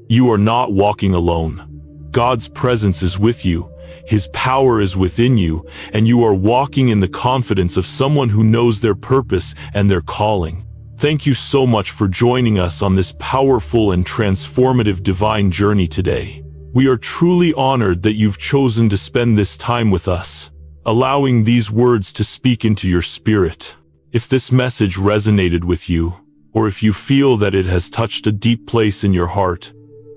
You are not walking alone. God's presence is with you, His power is within you, and you are walking in the confidence of someone who knows their purpose and their calling. Thank you so much for joining us on this powerful and transformative divine journey today. We are truly honored that you've chosen to spend this time with us. allowing these words to speak into your spirit. If this message resonated with you, or if you feel that it has touched a deep place in your heart,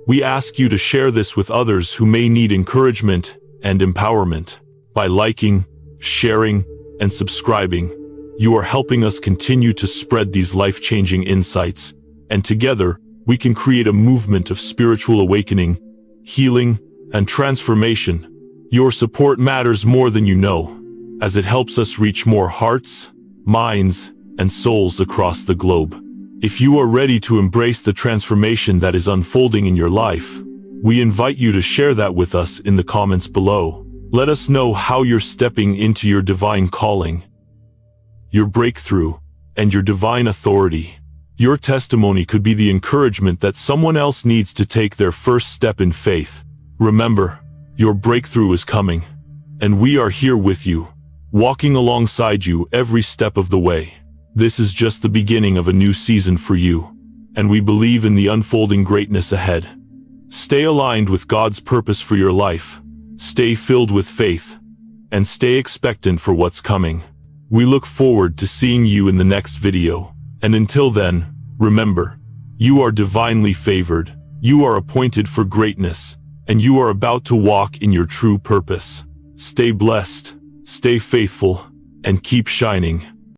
we ask you to share this with others who may need encouragement and empowerment. By liking, sharing, and subscribing, you are helping us continue to spread these life-changing insights, and together, we can create a movement of spiritual awakening, healing, and transformation. Your support matters more than you know, as it helps us reach more hearts, minds, and souls across the globe. If you are ready to embrace the transformation that is unfolding in your life, we invite you to share that with us in the comments below. Let us know how you're stepping into your divine calling, your breakthrough, and your divine authority. Your testimony could be the encouragement that someone else needs to take their first step in faith. Remember, your breakthrough is coming, and we are here with you, walking alongside you every step of the way. This is just the beginning of a new season for you, and we believe in the unfolding greatness ahead. Stay aligned with God's purpose for your life, stay filled with faith, and stay expectant for what's coming. We look forward to seeing you in the next video, and until then, remember, you are divinely favored, you are appointed for greatness, and you are about to walk in your true purpose. Stay blessed, stay faithful, and keep shining.